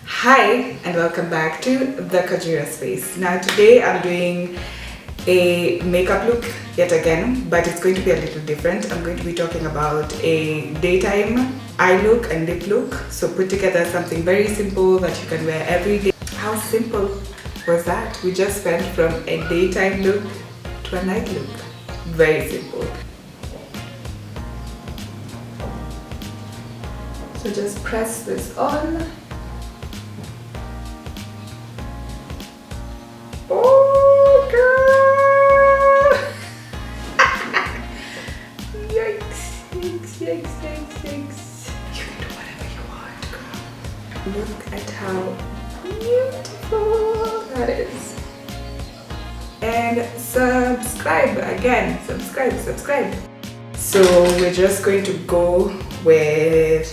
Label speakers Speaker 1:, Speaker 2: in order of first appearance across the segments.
Speaker 1: Hi and welcome back to the Khajira space. Now today I'm doing a makeup look yet again, but it's going to be a little different. I'm going to be talking about a daytime eye look and lip look. So put together something very simple that you can wear every day. How simple was that? We just went from a daytime look to a night look. Very simple. So just press this on. Oh girl! Yikes, yikes, yikes, yikes, yikes. You can do whatever you want, girl. Look at how beautiful that is. And subscribe again. Subscribe. So we're just going to go with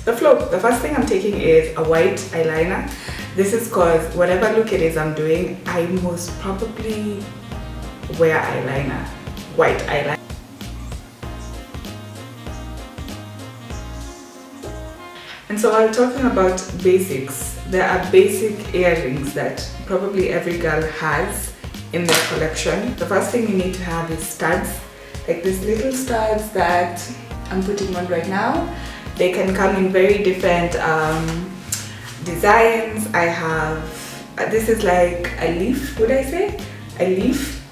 Speaker 1: the flow. The first thing I'm taking is a white eyeliner. This is because whatever look it is I'm doing, I most probably wear eyeliner, white eyeliner. And so while talking about basics, there are basic earrings that probably every girl has in their collection. The first thing you need to have is studs, like these little studs that I'm putting on right now. They can come in very different designs. I have, this is like a leaf, would I say? A leaf.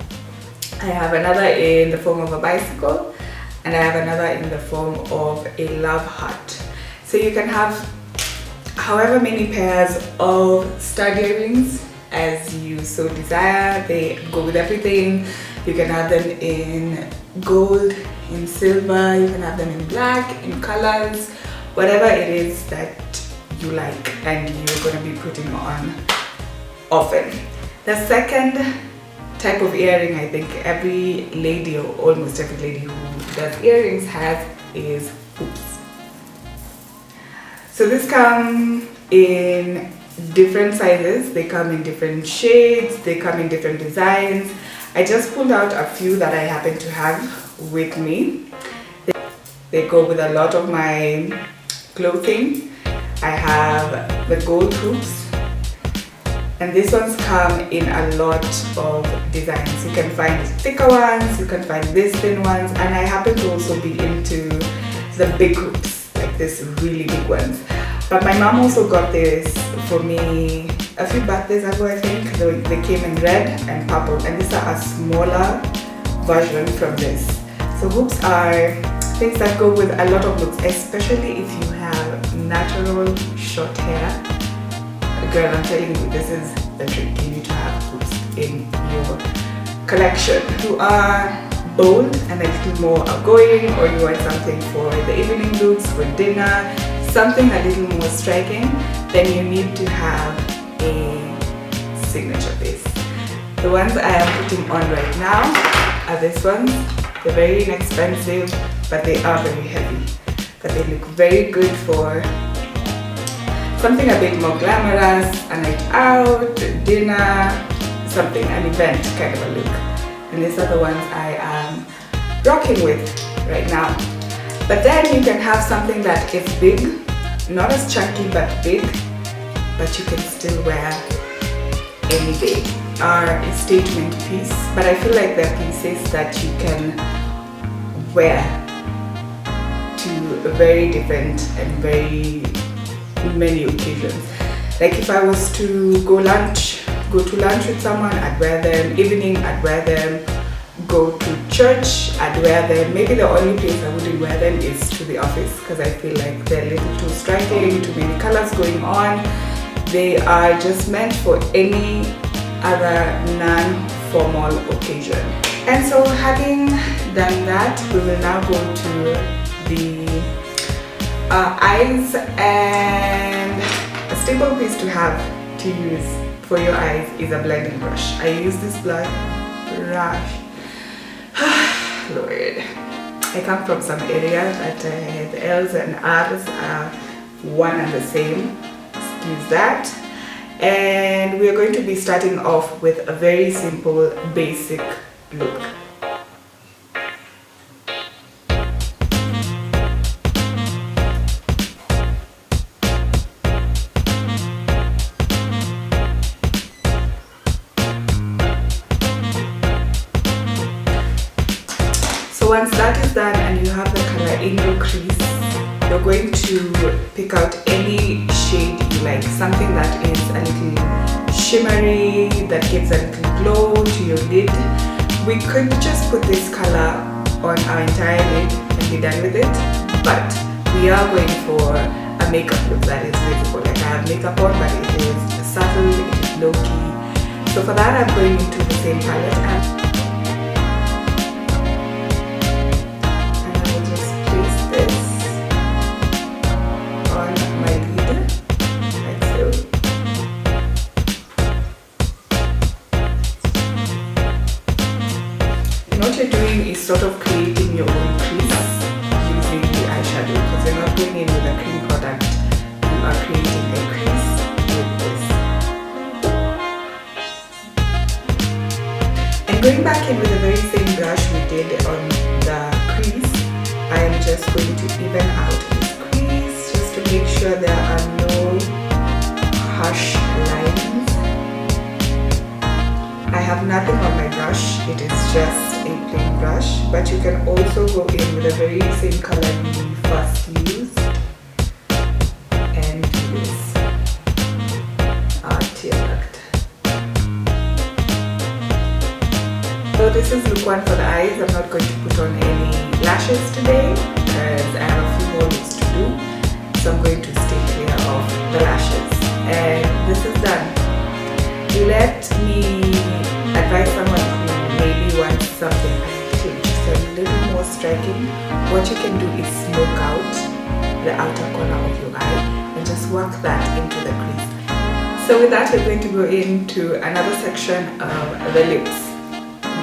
Speaker 1: I have another in the form of a bicycle, and I have another in the form of a love heart. So you can have however many pairs of stud earrings as you so desire. They go with everything. You can have them in gold, in silver, you can have them in black, in colors, whatever it is that you like and you're going to be putting on often. The second type of earring I think every lady or almost every lady who does earrings has is hoops. So these come in different sizes, they come in different shades, they come in different designs. I just pulled out a few that I happen to have with me. They go with a lot of my clothing. I have the gold hoops, and these ones come in a lot of designs. You can find thicker ones, you can find these thin ones, and I happen to also be into the big hoops, like these really big ones. But my mom also got this for me a few birthdays ago, I think. They came in red and purple, and these are a smaller version from this. So hoops are things that go with a lot of looks, especially if you have natural short hair. Girl, I'm telling you, this is the trick. You need to have hoops in your collection. You are bold and a little more outgoing, or you want something for the evening looks, for dinner, something a little more striking, then you need to have a signature piece. The ones I am putting on right now are these ones. They're very inexpensive, but they are very heavy. But they look very good for something a bit more glamorous, a night out, dinner, something, an event kind of a look. And these are the ones I am rocking with right now. But then you can have something that is big, not as chunky but big, but you can still wear any day. Are a statement piece, but I feel like they're pieces that you can wear to very different and very many occasions. Like if I was to go to lunch with someone, I'd wear them. Evening, I'd wear them. Go to church, I'd wear them. Maybe the only place I wouldn't wear them is to the office, because I feel like they're a little too striking, too many colors going on. They are just meant for any other non-formal occasion. And so having done that, we will now go to the eyes, and a staple piece to have to use for your eyes is a blending brush. I use this brush. Lord, I come from some area that the L's and R's are one and the same. Excuse that. And we are going to be starting off with a very simple basic look. once that is done and you have the color in your crease, you're going to pick out any shade you like, something that is a little shimmery, that gives a little glow to your lid. We could just put this color on our entire lid and be done with it, but we are going for a makeup look that is visible. Like I have makeup on, but it is subtle, it is low-key. So for that, I'm going into the same palette and I'll just place this on my lid, like so. And what you're doing is sort of creating your own crease using the eyeshadow, because you're not going in with a cream product, you are creating a crease with this. And going back in with the very same brush we did on the crease, I am just going to even out this crease just to make sure there are no harsh lines. I have nothing on my brush, it is just a plain brush, but you can also go in with the very same color we first used and use our tearduct. So this is look one for the eyes. I'm not going to put on any lashes today because I have a few more looks to do, so I'm going to stay clear of the lashes. And this is done. Let me advise someone who maybe wants something just a little more striking. What you can do is smoke out the outer corner of your eye and just work that into the crease. So with that, we're going to go into another section of the lips.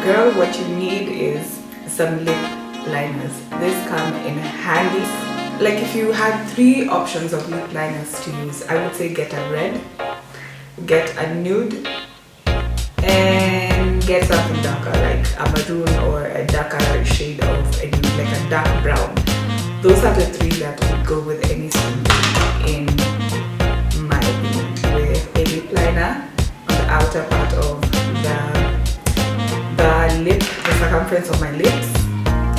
Speaker 1: Girl, what you need is some lip liners. This come in handy. Like if you had 3 options of lip liners to use, I would say get a red, get a nude, and get something darker like a maroon or a darker shade of a nude, like a dark brown. Those are the 3 that would go with any skin tone in my opinion. With a lip liner on the outer part of the lip, the circumference of my lips,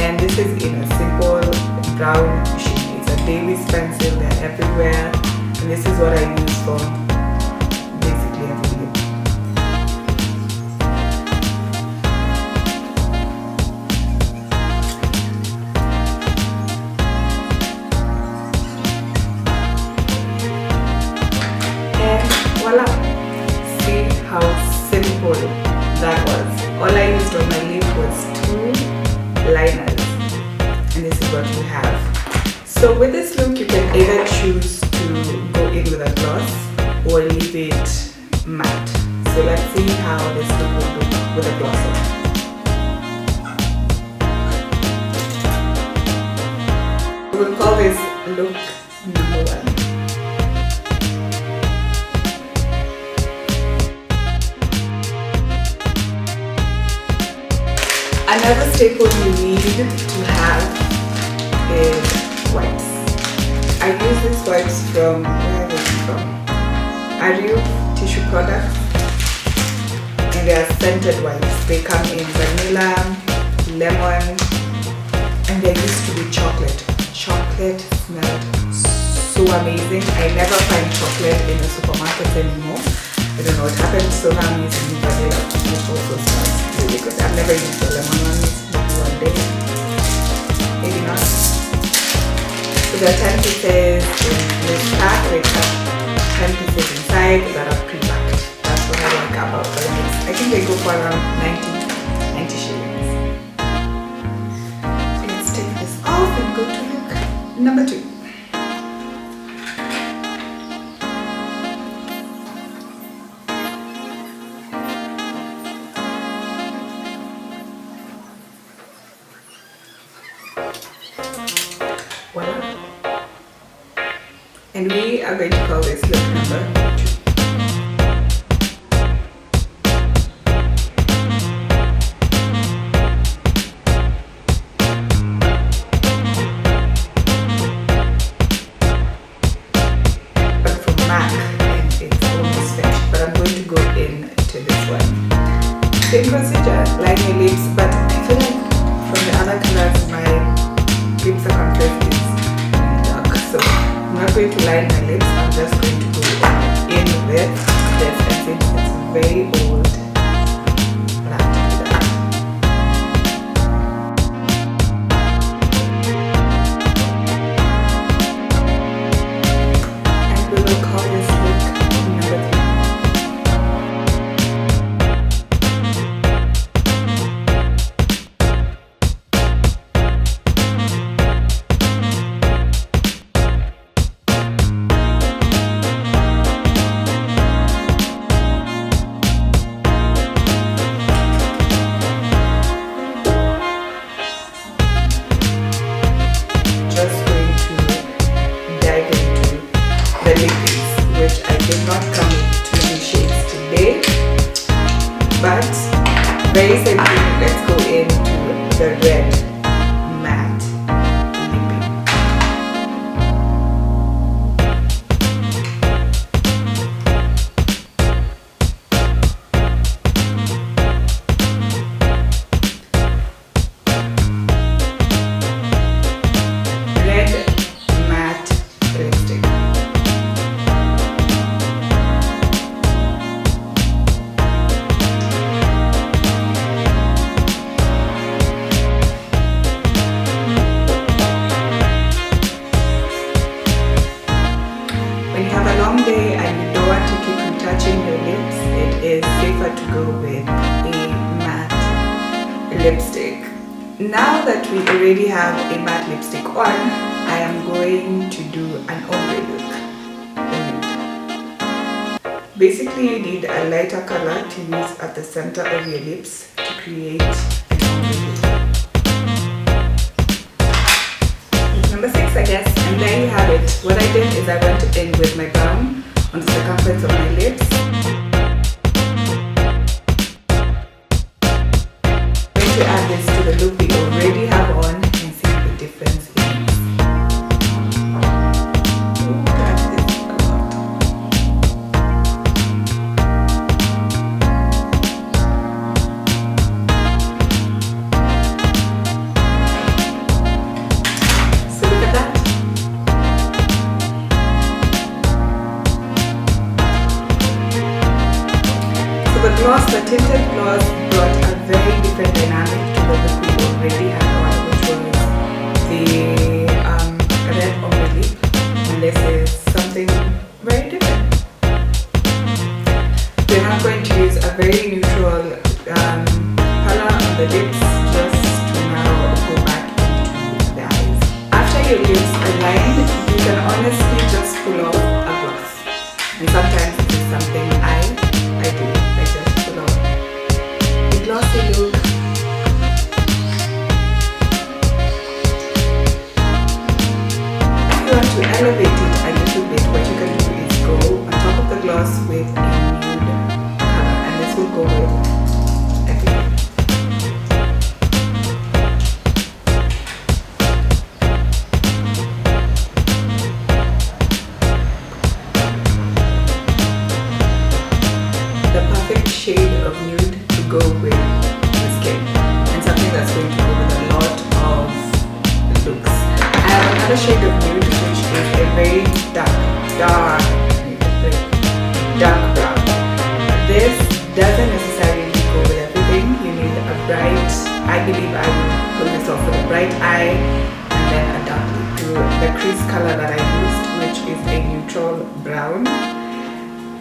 Speaker 1: and this is in a simple brown shade. It's a Davis pencil, they're everywhere, and this is what I use for basically every lip. And voila! See how simple that was. All I used on my lip was 2 liners, and this is what we have. So with this look, you can either choose to go in with a gloss or leave it matte. So let's see how this look will look with a gloss on. We'll call this look number 1. Another staple you need to have is wipes. I use these wipes from, where are they from? Ariel tissue products, and they are scented wipes. They come in vanilla, lemon, and they used to be chocolate. Chocolate smelled so amazing. I never find chocolate in the supermarkets anymore. I don't know what happened, so now I'm using vanilla, which also smells really good. I've never used the lemon one, maybe one day, maybe not. So there are 10 pieces in this pack. We have 10 pieces inside that are pre-packed. That's what I like about the lights. I think they go for around 90 shillings. So let's take this off and go to look number 2. Voila. And we are going to call this look number 2. From MAC, and it's almost finished, but I'm going to go into this one. Same procedure, line your lips, but I feel like from the other color because my lip circumference is dark. So I'm not going to line my lips, I'm just going to go in with this, and since it's very old, I'll have to do that. And we will call this look number 3. But very simply, let's go into the red matte lipping. Red matte lipstick. Day and you don't want to keep retouching your lips, it is safer to go with a matte lipstick. Now that we already have a matte lipstick on, I am going to do an ombre look. Basically, you need a lighter color to use at the center of your lips to create an ombre look. Number 6, I guess, and there you have it. What I did is I went in with my brown on the circumference of my lips. I'm going to add this to the look we already have on and see the difference it makes. Ooh, that is a lot. So look at that. The gloss, the tinted gloss, brought a very different dynamic to the look we already had on, which was the red ombre lip, and this is something very different. We're not going to use a very neutral color on the lips just to now go back into the eyes. After your lips are lined, you can honestly just pull off a gloss, and sometimes this is something I do. Glossy look. If you want to elevate it a little bit, what you can do is go on top of the gloss with a nude color, and this will go with everything. The perfect shade of nude to go with the skin, and something that's going to go with a lot of looks. I have another shade of nude, which is a very dark brown. This doesn't necessarily go with everything. You need a bright, I believe I would pull this off with a bright eye and then a dark lip to the crease color that I used, which is a neutral brown.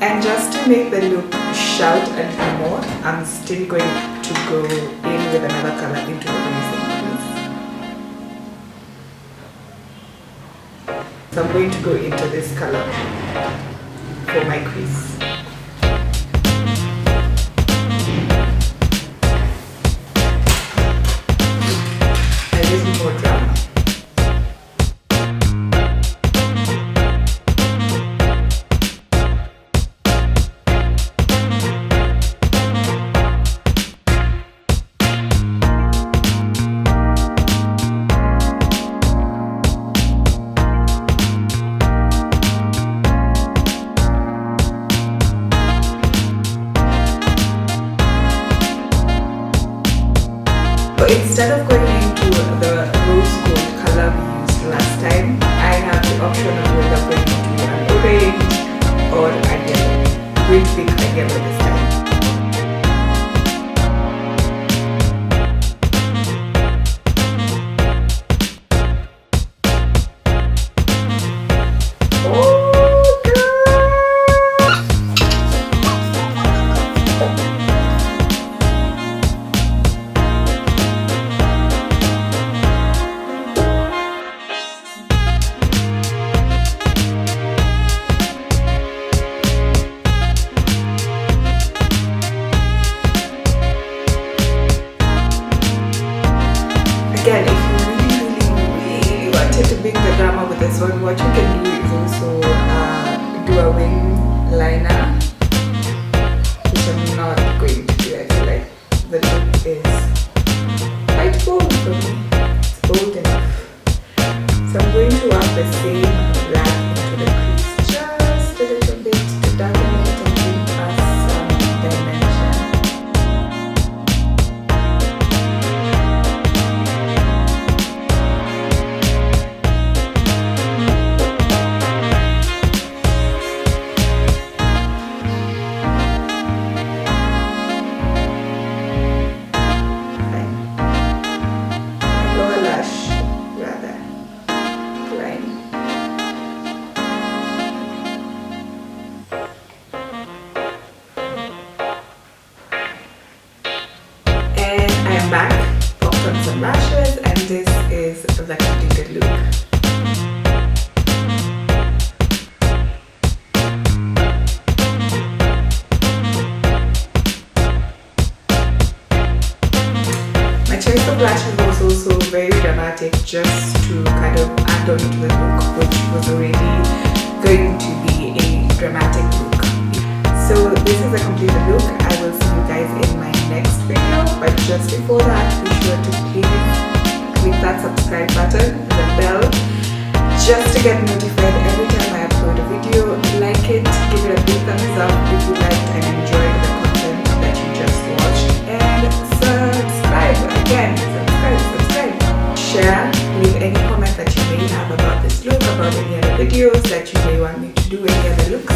Speaker 1: And just to make the look shout a little more, I'm still going to go in with another color into the crease. So I'm going to go into this color for my crease. A little more drama. Instead of going into the rose gold color we used last time. I have the option of whether I'm going to do an orange or a yellow. I'm going to pick a yellow this time. Again, if you really wanted to bring the drama with this one, what you can do is also do a wing liner, which I'm not going to do. I feel like the look is quite bold for me. It's bold enough. So I'm going to add the same black into the crease just a little bit to darken it and give us some dimension. Back, popped on some lashes, and this is the completed look. My choice of lashes was also very dramatic, just to kind of add on to the look, which was already going to be a dramatic look. So this is a completed look. I will see you guys in my next video, but just before that, be sure to please click that subscribe button and the bell just to get notified every time I upload a video. Like it, give it a big thumbs up if you liked and enjoyed the content that you just watched, and subscribe. Again, subscribe. Share, leave any comment that you may have about this look, about any other videos that you may want me to do, any other looks.